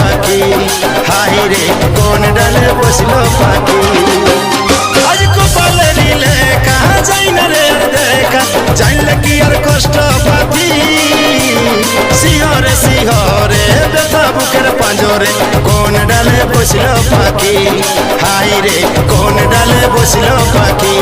পাখি, হাই রে কোন ডালে বসলো পাখি। আজ কপালে রিলে কাহা যাই না রে দেখা, জানলে কি আর কষ্ট পাতি। শিহরে শিহরে ব্যথা বুকের পাঁজরে, কোন ডালে বসলো পাখি, হাই রে কোন ডালে বসলো পাখি।